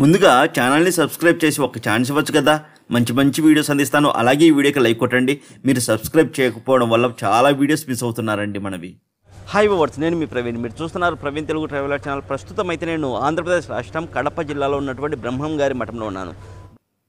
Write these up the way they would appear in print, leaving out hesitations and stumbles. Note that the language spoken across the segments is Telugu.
ముందుగా ఛానల్ని సబ్స్క్రైబ్ చేసి ఒక ఛాన్స్ ఇవ్వచ్చు కదా. మంచి మంచి వీడియోస్ అందిస్తాను. అలాగే ఈ వీడియోకి లైక్ కొట్టండి. మీరు సబ్స్క్రైబ్ చేయకపోవడం వల్ల చాలా వీడియోస్ మిస్ అవుతున్నారండి మనవి. హాయ్ వ్యూవర్స్, నేను మీ ప్రవీణ్. మీరు చూస్తున్నారు ప్రవీణ్ తెలుగు ట్రావెలర్ ఛానల్. ప్రస్తుతం అయితే నేను ఆంధ్రప్రదేశ్ రాష్ట్రం కడప జిల్లాలో ఉన్నటువంటి బ్రహ్మం గారి మఠంలో ఉన్నాను.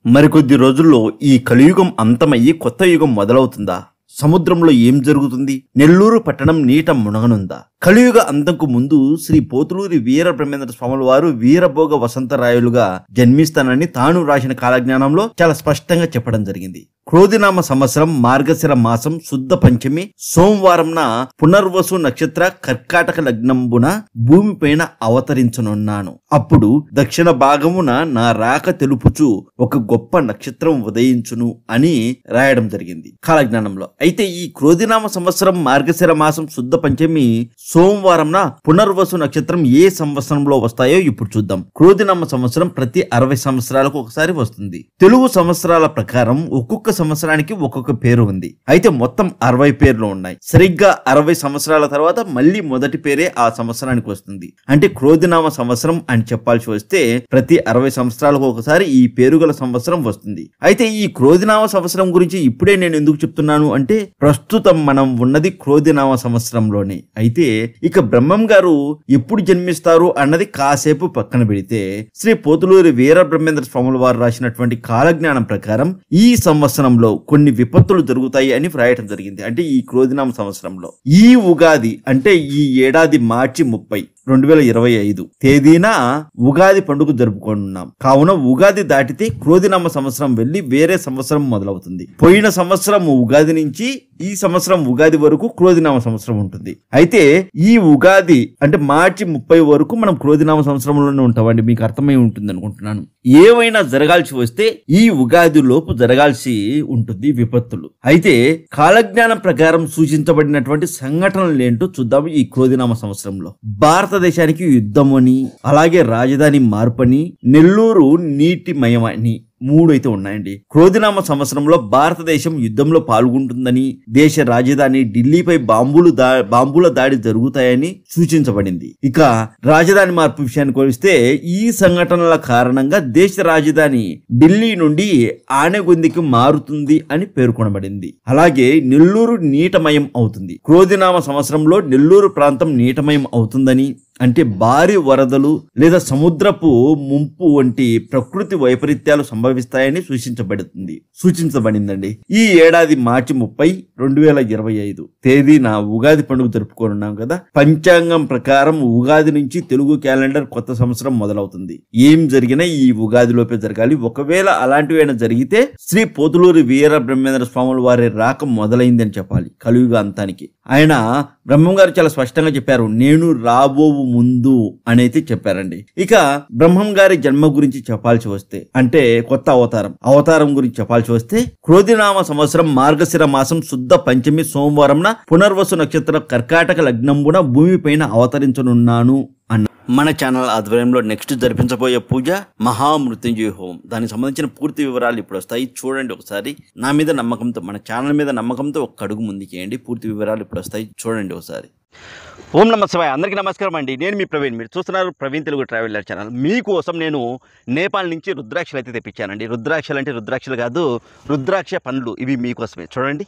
మరికొద్ది రోజుల్లో ఈ కలియుగం అంతమయ్యి కొత్త యుగం మొదలవుతుందా? సముద్రంలో ఏం జరుగుతుంది? నెల్లూరు పట్టణం నీట మునగనుందా? కలియుగ అంతంకు ముందు శ్రీ పోతులూరి వీర బ్రహ్మేంద్ర స్వాముల వారు వీరభోగ వసంతరాయులుగా జన్మిస్తానని తాను రాసిన కాలజ్ఞానంలో చాలా స్పష్టంగా చెప్పడం జరిగింది. క్రోధినామ సంవత్సరం మార్గశిర మాసం శుద్ధ పంచమి సోమవారంన పునర్వసు నక్షత్ర కర్కాటక లగ్నంబున భూమిపైన అవతరించనున్నాను. అప్పుడు దక్షిణ భాగమున నా రాక తెలుపుచు ఒక గొప్ప నక్షత్రం ఉదయించును అని రాయడం జరిగింది కాలజ్ఞానంలో. అయితే ఈ క్రోధినామ సంవత్సరం మార్గశిర మాసం శుద్ధ పంచమి సోమవారంన పునర్వసు నక్షత్రం ఏ సంవత్సరంలో వస్తాయో ఇప్పుడు చూద్దాం. క్రోధినామ సంవత్సరం ప్రతి 60 సంవత్సరాలకు ఒకసారి వస్తుంది. తెలుగు సంవత్సరాల ప్రకారం ఒక్కొక్క సంవత్సరానికి ఒక్కొక్క పేరు ఉంది. అయితే మొత్తం 60 పేర్లు ఉన్నాయి. సరిగ్గా 60 సంవత్సరాల తర్వాత మళ్ళీ మొదటి పేరే ఆ సంవత్సరానికి వస్తుంది. అంటే క్రోధినామ సంవత్సరం అని చెప్పాల్సి వస్తే ప్రతి 60 సంవత్సరాలకు ఒకసారి ఈ పేరు గల సంవత్సరం వస్తుంది. అయితే ఈ క్రోధినామ సంవత్సరం గురించి ఇప్పుడే నేను ఎందుకు చెప్తున్నాను అంటే ప్రస్తుతం మనం ఉన్నది క్రోధినామ సంవత్సరంలోనే. అయితే ఇక బ్రహ్మం గారు ఎప్పుడు జన్మిస్తారు అన్నది కాసేపు పక్కన పెడితే శ్రీ పోతులూరి వీర బ్రహ్మేంద్ర స్వాముల వారు రాసినటువంటి కాలజ్ఞానం ప్రకారం ఈ సంవత్సరంలో కొన్ని విపత్తులు జరుగుతాయి అని వ్రాయటం జరిగింది. అంటే ఈ క్రోధినామ సంవత్సరంలో ఈ ఉగాది అంటే ఈ ఏడాది మార్చి 30, 2025 తేదీన ఉగాది పండుగ జరుపుకోనున్నాం. కావున ఉగాది దాటితే క్రోధినామ సంవత్సరం వెళ్లి వేరే సంవత్సరం మొదలవుతుంది. పోయిన సంవత్సరం ఉగాది నుంచి ఈ సంవత్సరం ఉగాది వరకు క్రోధినామ సంవత్సరం ఉంటుంది. అయితే ఈ ఉగాది అంటే మార్చి 30 వరకు మనం క్రోధినామ సంవత్సరంలోనే ఉంటామండి. మీకు అర్థమై ఉంటుంది అనుకుంటున్నాను. ఏవైనా జరగాల్సి వస్తే ఈ ఉగాది లోపు జరగాల్సి ఉంటుంది విపత్తులు. అయితే కాలజ్ఞానం ప్రకారం సూచించబడినటువంటి సంఘటనలు ఏంటో చూద్దాం. ఈ క్రోధినామ సంవత్సరంలో భారతదేశానికి యుద్ధమని, అలాగే రాజధాని మార్పని, నెల్లూరు నీటిమయమని 3 అయితే ఉన్నాయండి. క్రోధినామ సంవత్సరంలో భారతదేశం యుద్ధంలో పాల్గొంటుందని, దేశ రాజధాని ఢిల్లీపై బాంబుల దాడి జరుగుతాయని సూచించబడింది. ఇక రాజధాని మార్పు విషయానికి వస్తే ఈ సంఘటనల కారణంగా దేశ రాజధాని ఢిల్లీ నుండి ఆనెగొందికి మారుతుంది అని పేర్కొనబడింది. అలాగే నెల్లూరు నీటమయం అవుతుంది. క్రోధినామ సంవత్సరంలో నెల్లూరు ప్రాంతం నీటమయం అవుతుందని, అంటే భారీ వరదలు లేదా సముద్రపు ముంపు వంటి ప్రకృతి వైపరీత్యాలు సంభవిస్తాయని సూచించబడిందండి. ఈ ఏడాది మార్చి 30, 2025 తేదీన ఉగాది పండుగ జరుపుకోనున్నాం కదా. పంచాంగం ప్రకారం ఉగాది నుంచి తెలుగు క్యాలెండర్ కొత్త సంవత్సరం మొదలవుతుంది. ఏం జరిగినా ఈ ఉగాదిలోపే జరగాలి. ఒకవేళ అలాంటివైనా జరిగితే శ్రీ పోతులూరి వీర బ్రహ్మేంద్ర స్వాముల వారి రాక మొదలైంది అని చెప్పాలి కలియుగ అంతానికి. ఆయన బ్రహ్మం గారు చాలా స్పష్టంగా చెప్పారు, నేను రాబోవు ముందు అనేది చెప్పారండి. ఇక బ్రహ్మం గారి జన్మ గురించి చెప్పాల్సి వస్తే అంటే కొత్త అవతారం గురించి చెప్పాల్సి వస్తే క్రోధినామ సంవత్సరం మార్గశిర మాసం శుద్ధ పంచమి సోమవారంన పునర్వసు నక్షత్ర కర్కాటక లగ్నంబున భూమిపైన అవతరించనున్నాను అన్న మన ఛానల్ ఆధ్వర్యంలో నెక్స్ట్ జరిపించబోయే పూజ మహామృత్యుంజయ హోమం. దానికి సంబంధించిన పూర్తి వివరాలు ఇప్పుడు వస్తాయి. చూడండి ఒకసారి. నా మీద నమ్మకంతో, మన ఛానల్ మీద నమ్మకంతో ఒక అడుగు ముందుకేయండి. పూర్తి వివరాలు ఇప్పుడు వస్తాయి. చూడండి ఒకసారి. ఓం నమః శివాయ. అందరికీ నమస్కారం అండి. నేను మీ ప్రవీణ్. మీరు చూస్తున్నారు ప్రవీణ్ తెలుగు ట్రావెలర్ ఛానల్. మీకోసం నేను నేపాల్ నుంచి రుద్రాక్షలు అయితే తెప్పించానండి. రుద్రాక్షలు అంటే రుద్రాక్షలు కాదు, రుద్రాక్ష పండ్లు. ఇవి మీకోసమే. చూడండి,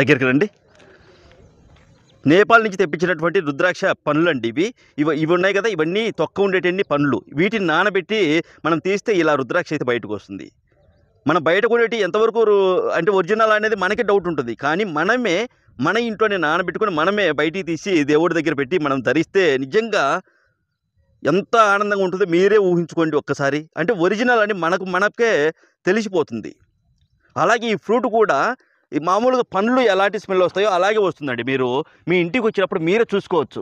దగ్గరికి రండి. నేపాల్ నుంచి తెప్పించినటువంటి రుద్రాక్ష పండ్లు అండి ఇవి ఉన్నాయి కదా. ఇవన్నీ తొక్క ఉండేటన్ని పండ్లు. వీటిని నానబెట్టి మనం తీస్తే ఇలా రుద్రాక్ష అయితే బయటకు వస్తుంది. మనం బయట కొనేటి ఎంతవరకు అంటే ఒరిజినల్ అనేది మనకి డౌట్ ఉంటుంది. కానీ మన ఇంట్లోనే నానబెట్టుకుని మనమే బయటికి తీసి దేవుడి దగ్గర పెట్టి మనం ధరిస్తే నిజంగా ఎంత ఆనందంగా ఉంటుందో మీరే ఊహించుకోండి ఒక్కసారి. అంటే ఒరిజినల్ అని మనకే తెలిసిపోతుంది. అలాగే ఈ ఫ్రూట్ కూడా ఈ మామూలుగా పండ్లు ఎలాంటి స్మెల్ వస్తాయో అలాగే వస్తుందండి. మీరు మీ ఇంటికి వచ్చినప్పుడు మీరే చూసుకోవచ్చు.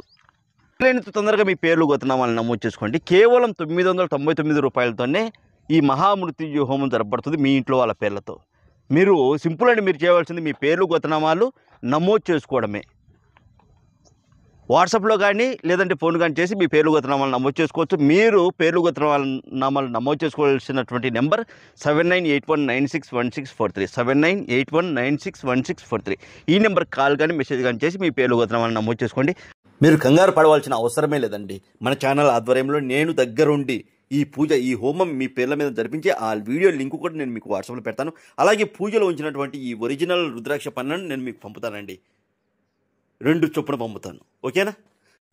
తొందరగా మీ పేర్లు గోత్రనామాలను నమోదు చేసుకోండి. కేవలం 999 రూపాయలతోనే ఈ మహామృత్యుంజయ హోమం జరపబడుతుంది మీ ఇంట్లో వాళ్ళ పేర్లతో. మీరు సింపుల్ అండి. మీరు చేయవలసింది మీ పేర్లు గోత్రనామాలు నమోదు చేసుకోవడమే. వాట్సాప్లో కానీ లేదంటే ఫోన్ కానీ చేసి మీ పేర్లు గోత్రనామాలు నమోదు చేసుకోవచ్చు. మీరు పేర్లు గోత్రనామాలు నమోదు చేసుకోవాల్సినటువంటి నెంబర్ 7981961643 7981961643. ఈ నెంబర్ కాల్ కానీ మెసేజ్ కానీ చేసి మీ పేర్లు గోత్రనామాలు నమోదు చేసుకోండి. మీరు కంగారు పడవలసిన అవసరమే లేదండి. మన ఛానల్ ఆధ్వర్యంలో నేను దగ్గరుండి ఈ హోమం మీ పేర్ల మీద జరిపించే ఆ వీడియో లింక్ కూడా నేను మీకు వాట్సాప్లో పెడతాను. అలాగే పూజలో ఉంచినటువంటి ఈ ఒరిజినల్ రుద్రాక్ష పండును నేను మీకు పంపుతానండి. 2 చొప్పున పంపుతాను. ఓకేనా?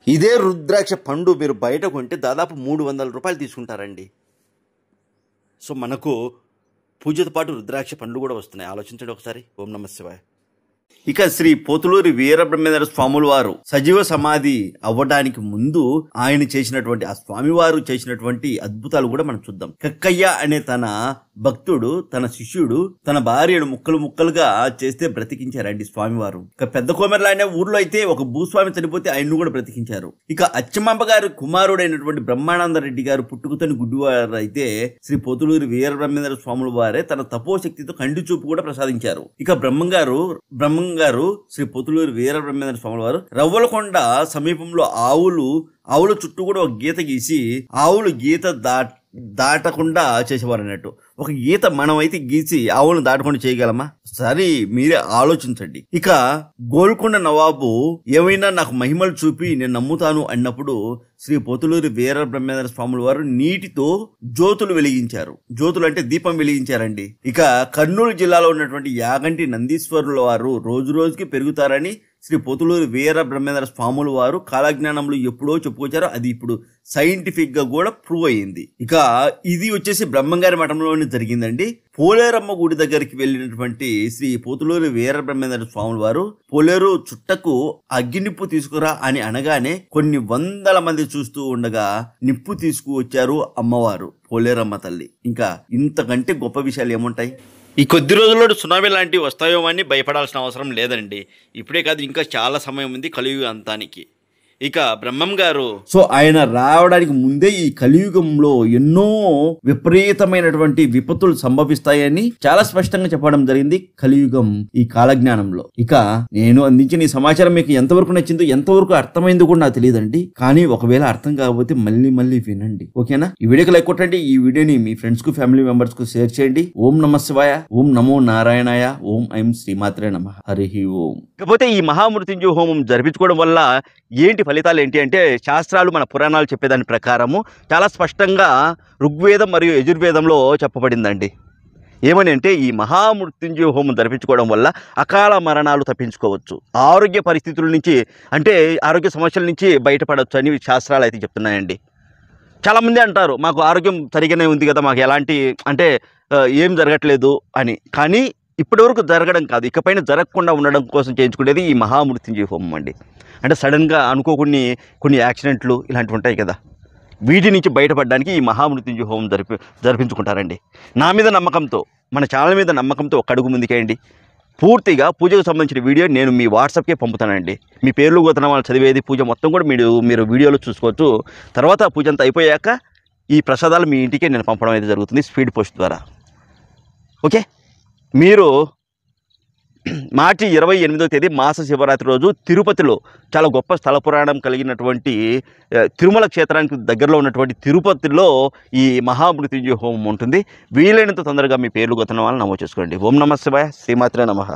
ఇదే రుద్రాక్ష పండు మీరు బయట కొంటే దాదాపు 300 రూపాయలు తీసుకుంటారండి. సో మనకు పూజతో పాటు రుద్రాక్ష పండ్లు కూడా వస్తున్నాయి. ఆలోచించండి ఒకసారి. ఓం నమః శివాయ. ఇక శ్రీ పోతులూరి వీరబ్రహ్మేంద్ర స్వాముల వారు సజీవ సమాధి అవ్వడానికి ముందు ఆయన చేసినటువంటి ఆ స్వామివారు చేసినటువంటి అద్భుతాలు కూడా మనం చూద్దాం. కక్కయ్య అనే తన భక్తుడు, తన శిష్యుడు తన భార్యను ముక్కలుగా చేస్తే బ్రతికించారండి స్వామివారు. ఇక పెద్ద కోమెర్ల అనే ఊర్లో అయితే ఒక భూస్వామి చనిపోతే ఆయన్ను కూడా బ్రతికించారు. ఇక అచ్చమాంబ గారి కుమారుడైనటువంటి బ్రహ్మానంద రెడ్డి గారు పుట్టుకతోని గుడ్డివారు అయితే శ్రీ పోతులూరి వీరబ్రహ్మేంద్ర స్వాముల వారే తన తపోశక్తితో కంటి చూపు కూడా ప్రసాదించారు. ఇక బ్రహ్మంగారు శ్రీ పోతులూరి వీరబ్రహ్మేంద్ర స్వాముల వారు రవ్వలకొండ సమీపంలో ఆవుల చుట్టూ కూడా ఒక గీత గీసి ఆవులు గీత దాటకుండా చేసేవారు అన్నట్టు. ఒక గీత మనం అయితే గీసి ఆవులను దాటకుండా చేయగలమా? సరే, మీరే ఆలోచించండి. ఇక గోల్కొండ నవాబు ఏమైనా నాకు మహిమలు చూపి నేను నమ్ముతాను అన్నప్పుడు శ్రీ పోతులూరి వీరబ్రహ్మేంద్ర స్వాముల వారు నీటితో జ్యోతులు వెలిగించారు. జ్యోతులు అంటే దీపం వెలిగించారండి. ఇక కర్నూలు జిల్లాలో ఉన్నటువంటి యాగంటి నందీశ్వరుల వారు రోజు రోజుకి పెరుగుతారని శ్రీ పోతులూరి వీరబ్రహ్మేంద్ర స్వాముల వారు కాలజ్ఞానంలో ఎప్పుడో చెప్పుకొచ్చారో అది ఇప్పుడు సైంటిఫిక్ గా కూడా ప్రూవ్ అయ్యింది. ఇక ఇది వచ్చేసి బ్రహ్మంగారి మఠంలోనే జరిగిందండి. పోలేరమ్మ గుడి దగ్గరికి వెళ్ళినటువంటి శ్రీ పోతులూరి వీరబ్రహ్మేంద్ర స్వాముల వారు పోలేరు చుట్టకు అగ్గినిప్పు తీసుకురా అని అనగానే కొన్ని వందల మంది చూస్తూ ఉండగా నిప్పు తీసుకువచ్చారు అమ్మవారు పోలేరమ్మ తల్లి. ఇంకా ఇంతకంటే గొప్ప విషయాలు ఏముంటాయి? ఈ కొద్ది రోజుల్లో సునామీ లాంటివి వస్తాయో అని భయపడాల్సిన అవసరం లేదండి. ఇప్పుడే కాదు, ఇంకా చాలా సమయం ఉంది కలియుగ అంతానికి. ఇక బ్రహ్మం గారు ఆయన రావడానికి ముందే ఈ కలియుగంలో ఎన్నో విపరీతమైనటువంటి విపత్తులు సంభవిస్తాయని చాలా స్పష్టంగా చెప్పడం జరిగింది కలియుగం ఈ కాలజ్ఞానంలో. ఇక నేను అందించిన ఈ సమాచారం మీకు ఎంతవరకు నచ్చిందో, ఎంతవరకు అర్థమైందో కూడా నాకు తెలియదండి. కానీ ఒకవేళ అర్థం కాకపోతే మళ్ళీ వినండి. ఓకేనా? ఈ వీడియోకి లైక్ కొట్టండి. ఈ వీడియోని మీ ఫ్రెండ్స్ కు, ఫ్యామిలీ మెంబర్స్ కు షేర్ చేయండి. ఓం నమః శివాయ, ఓం నమో నారాయణాయ, ఓం ఐం శ్రీమాత్రే నమః. హరి ఓం. ఇకపోతే ఈ మహామృత్యుంజయ హోమం జరిపించుకోవడం వల్ల ఏంటి ఫలితాలు ఏంటి అంటే, శాస్త్రాలు మన పురాణాలు చెప్పేదాని ప్రకారము చాలా స్పష్టంగా ఋగ్వేదం మరియు యజుర్వేదంలో చెప్పబడిందండి. ఏమని అంటే, ఈ మహామృత్యుంజయ హోమం జరిపించుకోవడం వల్ల అకాల మరణాలు తప్పించుకోవచ్చు, ఆరోగ్య పరిస్థితుల నుంచి అంటే ఆరోగ్య సమస్యల నుంచి బయటపడవచ్చు అని శాస్త్రాలు అయితే చెప్తున్నాయండి. చాలామంది అంటారు మాకు ఆరోగ్యం సరిగానే ఉంది కదా, మాకు ఎలాంటి అంటే ఏం జరగట్లేదు అని. కానీ ఇప్పటివరకు జరగడం కాదు, ఇకపైన జరగకుండా ఉండడం కోసం చేయించుకునేది ఈ మహామృత్యుంజయ హోమం అండి. అంటే సడన్గా అనుకోకుండా కొన్ని యాక్సిడెంట్లు ఇలాంటివి ఉంటాయి కదా, వీటి నుంచి బయటపడడానికి ఈ మహామృత్యుంజయ హోమం జరిపించుకుంటారండి. నా మీద నమ్మకంతో, మన ఛానల్ మీద నమ్మకంతో ఒక అడుగు ముందుకేయండి. పూర్తిగా పూజకు సంబంధించిన వీడియో నేను మీ వాట్సాప్కే పంపుతానండి. మీ పేర్లు గోత్రనామాలు చదివేది పూజ మొత్తం కూడా మీరు వీడియోలో చూసుకోవచ్చు. తర్వాత పూజ అంతా అయిపోయాక ఈ ప్రసాదాలు మీ ఇంటికే నేను పంపడం అయితే జరుగుతుంది స్పీడ్ పోస్ట్ ద్వారా. ఓకే, మీరు మార్చి 28వ తేదీ మాస శివరాత్రి రోజు తిరుపతిలో చాలా గొప్ప స్థల పురాణం కలిగినటువంటి తిరుమల క్షేత్రానికి దగ్గరలో ఉన్నటువంటి తిరుపతిలో ఈ మహామృత్యుంజయ హోమం ఉంటుంది. వీలైనంత తొందరగా మీ పేర్లు గొత్తన వాళ్ళని నమోదు చేసుకోండి. ఓం నమః శివాయ, శ్రీమాత్రే నమః.